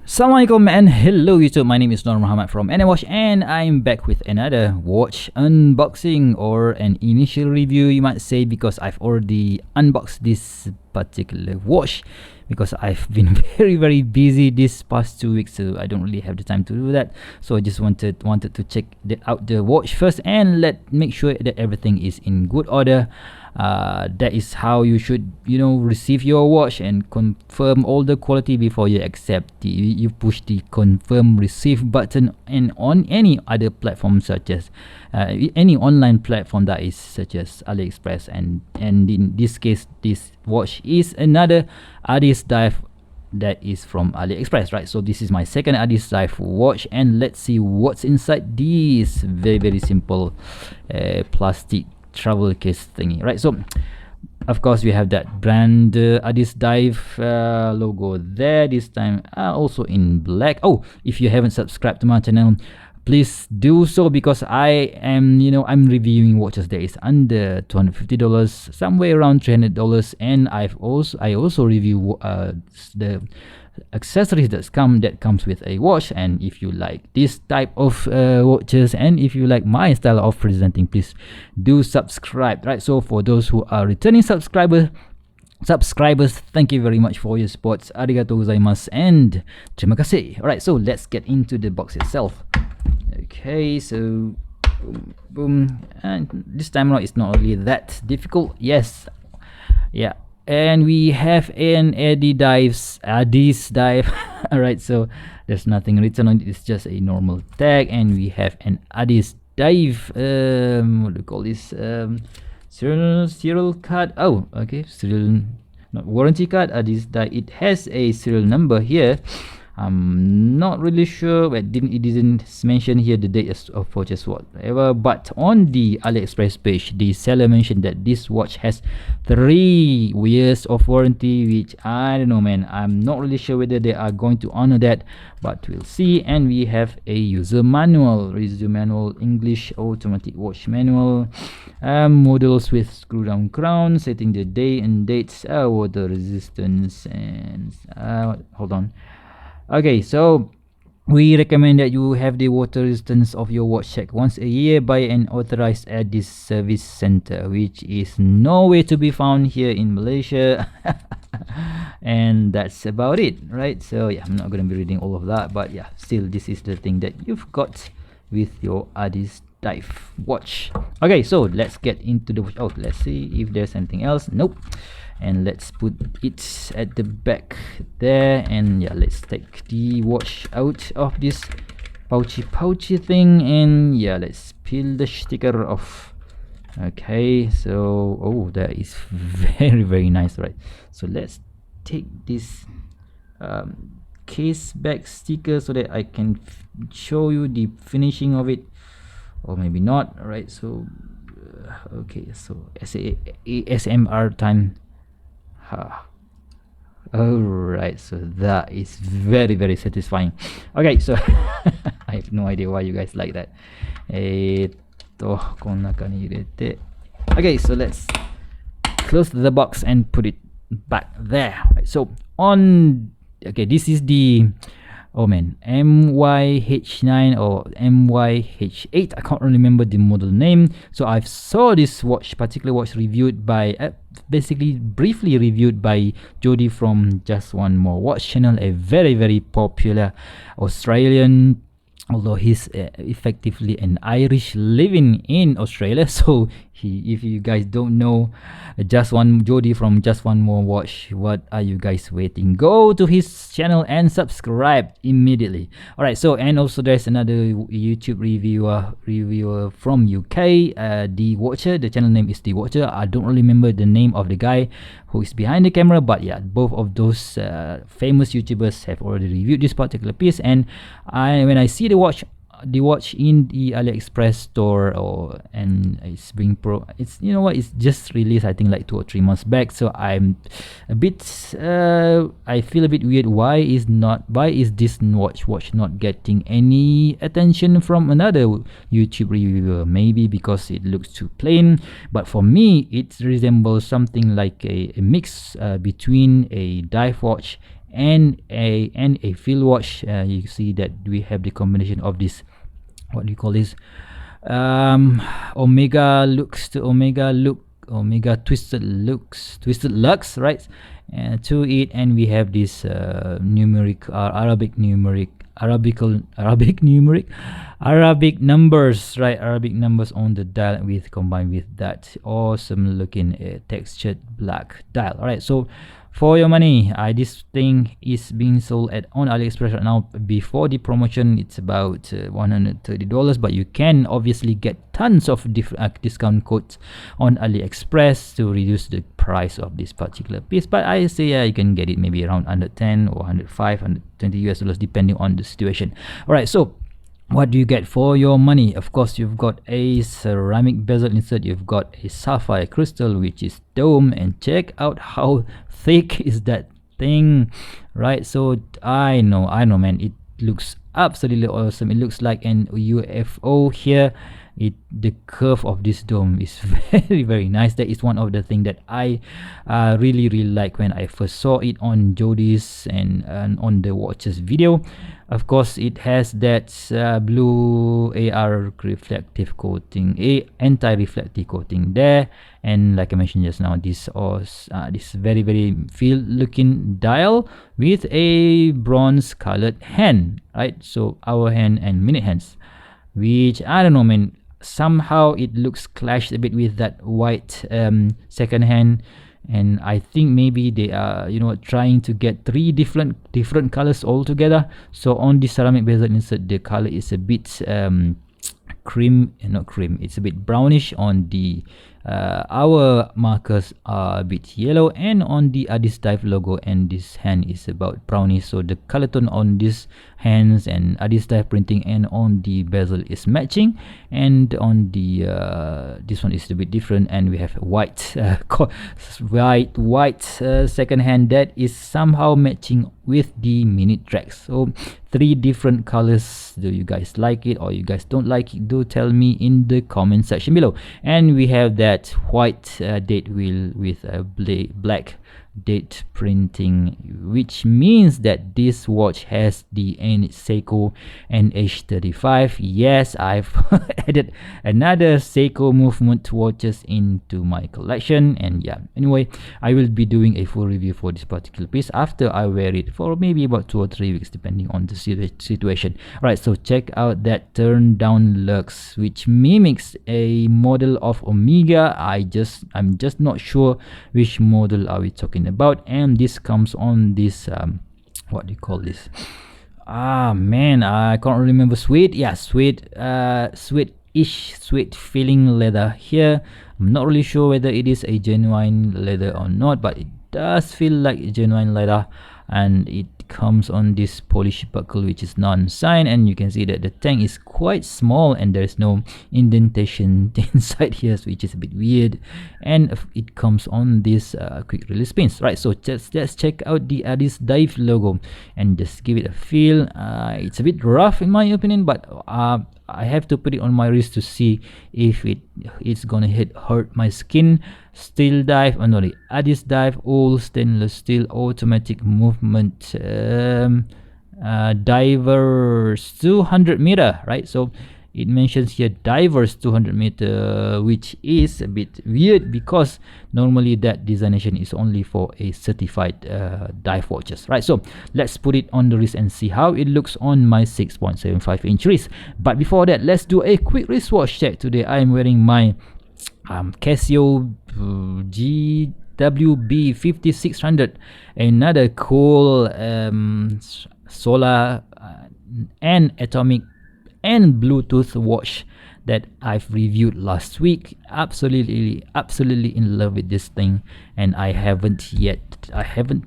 Assalamualaikum and hello YouTube, my name is Nur Muhammad from AddiesDive and I'm back with another watch unboxing or an initial review you might say, because I've already unboxed this particular watch because I've been very busy this past 2 weeks, so I don't really have the time to do that. So I just wanted to check out the watch first and make sure that everything is in good order. That is how you should receive your watch and confirm all the quality before you accept you push the confirm receive button, and on any other platform such as any online platform that is such as AliExpress, and in this case this watch is another AddiesDive that is from AliExpress, right? So this is my second AddiesDive watch, and let's see what's inside this very simple plastic travel case thingy, right? So of course we have that brand AddiesDive logo there, this time also in black. Oh, if you haven't subscribed to my channel, please do so, because I am I'm reviewing watches that is under $250, somewhere around $300, and I also review the accessories that comes with a watch. And if you like this type of watches, and if you like my style of presenting, please do subscribe, right? So for those who are returning subscribers, thank you very much for your support. Arigatou gozaimasu and terima kasih. Alright, so let's get into the box itself. Okay, so boom, and this time around it's not really that difficult. Yes, yeah. And we have an AddiesDive alright, so there's nothing written on it, it's just a normal tag. And we have an AddiesDive what do you call this, serial card. Oh, okay, serial, not warranty card. AddiesDive, it has a serial number here. I'm not really sure, but it didn't mention here the date of purchase whatever. But on the AliExpress page, the seller mentioned that this watch has 3 years of warranty, which I don't know, man. I'm not really sure whether they are going to honor that, but we'll see. And we have a user manual, English automatic watch manual, models with screw down crown, setting the day and dates, water resistance, and hold on. Okay, so we recommend that you have the water resistance of your watch checked once a year by an authorized Addis service center, which is nowhere to be found here in Malaysia. And that's about it, right? So yeah, I'm not going to be reading all of that, but yeah, still this is the thing that you've got with your AddiesDive watch. Okay, so let's get into the watch. Oh, let's see if there's anything else. Nope. And let's put it at the back there, and yeah, let's take the watch out of this pouchy thing, and yeah, let's peel the sticker off. Okay, so oh, that is very nice, right? So let's take this case back sticker so that I can show you the finishing of it, or maybe not, right? So okay, so ASMR time. Alright, so that is very satisfying. Okay, so I have no idea why you guys like that. Okay, so let's close the box and put it back there. Right, so this is the MY-H9 or MY-H8. I can't remember the model name. So I saw this particular watch reviewed by briefly reviewed by Jody from Just One More Watch channel, a very popular Australian, although he's effectively an Irish living in Australia. So if you guys don't know Jody from Just One More Watch, what are you guys waiting? Go to his channel and subscribe immediately. Alright, so and also there's another YouTube reviewer from UK, The Watcher. The channel name is The Watcher. I don't really remember the name of the guy who is behind the camera, but yeah, both of those famous YouTubers have already reviewed this particular piece. And when I see the watch in the AliExpress store, and it's being it's it's just released, I think like 2 or 3 months back. So I'm a bit I feel a bit weird. Why is this watch not getting any attention from another YouTube reviewer? Maybe because it looks too plain, but for me it resembles something like a mix between a dive watch and a field watch. You see that we have the combination of this, what do you call this, omega lux to omega look, omega twisted lux, right? To it, and we have this numeric Arabic numbers, right? Arabic numbers on the dial, with combined with that awesome looking textured black dial. All right, so for your money, this thing is being sold on AliExpress right now. Before the promotion, it's about $130, but you can obviously get tons of different discount codes on AliExpress to reduce the price of this particular piece. But I say you can get it maybe around 110 or 105, $120 depending on the situation. All right, so what do you get for your money? Of course, you've got a ceramic bezel insert, you've got a sapphire crystal which is dome, and check out how thick is that thing, right? So I know man, it looks absolutely awesome. It looks like an UFO here. The curve of this dome is very nice. That is one of the things that I really like when I first saw it on Jodi's and on the watches video. Of course, it has that blue AR reflective coating, anti-reflective coating there, and like I mentioned just now, this very field looking dial with a bronze colored hand, right? So hour hand and minute hands, which I don't know, man, somehow it looks clashed a bit with that white second hand, and I think maybe they are trying to get three different colors all together. So on the ceramic bezel insert, the color is a bit not cream, it's a bit brownish. On the our markers are a bit yellow, and on the AddiesDive logo and this hand is about brownish. So the color tone on these hands and AddiesDive printing and on the bezel is matching, and on the this one is a bit different, and we have white second hand that is somehow matching with the minute tracks. So three different colors. Do you guys like it or you guys don't like it? Do tell me in the comment section below. And we have that white date wheel with a black date printing, which means that this watch has the Seiko NH35. Yes, I've added another Seiko movement watches into my collection, and yeah, anyway, I will be doing a full review for this particular piece after I wear it for maybe about 2 or 3 weeks depending on the situation. Right, so check out that turn down lux, which mimics a model of Omega. I'm just not sure which model are we talking about, and this comes on this what do you call this, man, I can't remember. Sweet feeling leather here. I'm not really sure whether it is a genuine leather or not, but it does feel like genuine leather, and it comes on this polish buckle which is non-signed, and you can see that the tank is quite small and there's no indentation inside here, which is a bit weird, and it comes on this quick release pins. Right, so let's check out the AddiesDive logo and just give it a feel. It's a bit rough in my opinion, but I have to put it on my wrist to see if it's gonna hurt my skin. Steel dive, the AddiesDive all stainless steel automatic movement divers 200 meter, right? So it mentions here divers 200 meter, which is a bit weird because normally that designation is only for a certified dive watches, right? So let's put it on the wrist and see how it looks on my 6.75 inch wrist. But before that, let's do a quick wristwatch check. Today I am wearing my Casio GWB 5600, another cool solar and atomic and Bluetooth watch that I've reviewed last week. Absolutely in love with this thing, and I haven't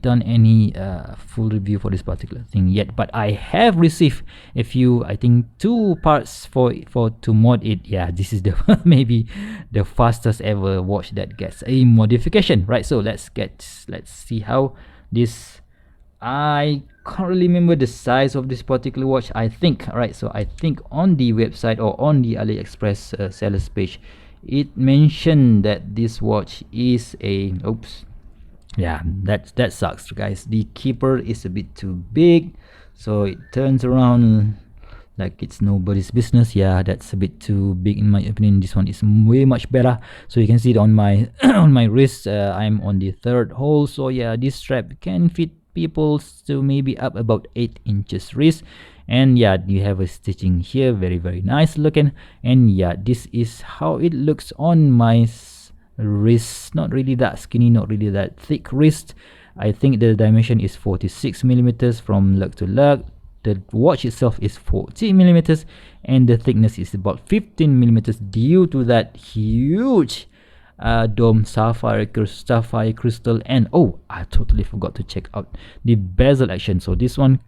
done any full review for this particular thing yet, but I have received a few, I think 2 parts to mod it. Yeah, this is the maybe the fastest ever watch that gets a modification, right? So let's see how this, I can't really remember the size of this particular watch. I think on the website or on the AliExpress sellers page, it mentioned that this watch is a Yeah, that sucks, guys. The keeper is a bit too big, so it turns around like it's nobody's business. Yeah, that's a bit too big in my opinion. This one is way much better. So you can see it on my on my wrist. I'm on the third hole, so yeah, this strap can fit people to maybe up about 8 inches wrist. And yeah, you have a stitching here, very nice looking. And yeah, this is how it looks on my wrist. Not really that skinny, not really that thick wrist. I think the dimension is 46 millimeters from lug to lug. The watch itself is 40 millimeters, and the thickness is about 15 millimeters due to that huge dome sapphire crystal. And oh, I totally forgot to check out the bezel action. So this one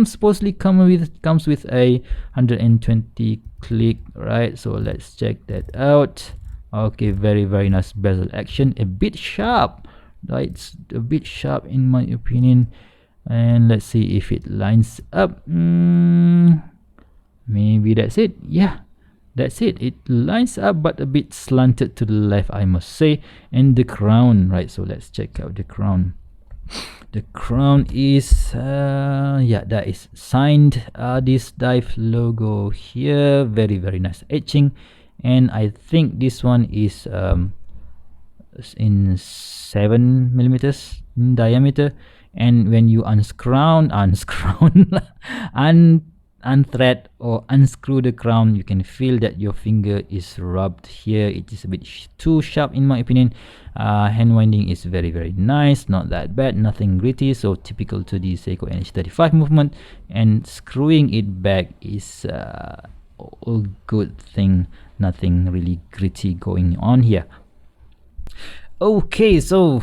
supposedly comes with a 120 click, right? So let's check that out. Okay, very nice bezel action. A bit sharp, right? It's a bit sharp in my opinion. And let's see if it lines up. Maybe that's it. Yeah, that's it. It lines up, but a bit slanted to the left, I must say. And the crown, right? So let's check out the crown. The crown is yeah, that is signed AddiesDive logo here. Very nice etching. And I think this one is in 7 millimeters in diameter. And when you unthread or unscrew the crown, you can feel that your finger is rubbed here. It is a bit too sharp in my opinion. Hand winding is very nice, not that bad, nothing gritty, so typical to the Seiko NH35 movement. And screwing it back is all good thing, nothing really gritty going on here. Okay, so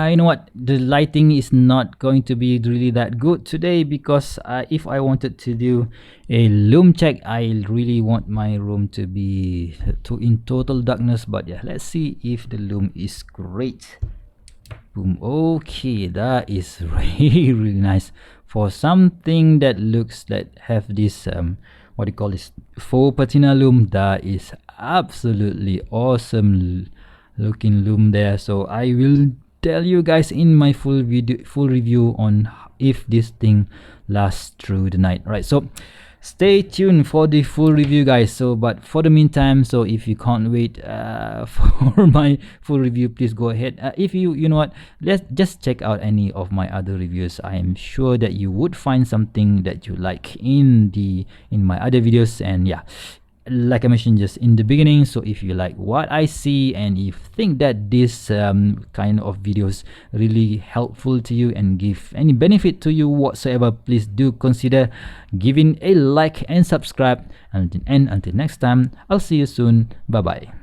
you know what, the lighting is not going to be really that good today, because if I wanted to do a lume check, I really want my room to be in total darkness. But yeah, let's see if the lume is great. Boom. Okay, that is really nice for something that looks that have this what do you call this, faux patina lume. That is absolutely awesome looking lume there. So I will tell you guys in my full review on if this thing lasts through the night, right? So stay tuned for the full review, guys. So but for the meantime, so if you can't wait for my full review, please go ahead. If you know what, let's just check out any of my other reviews. I am sure that you would find something that you like in my other videos. And yeah, like I mentioned just in the beginning, so if you like what I see and you think that this kind of videos really helpful to you and give any benefit to you whatsoever, please do consider giving a like and subscribe. And until next time, I'll see you soon. Bye bye.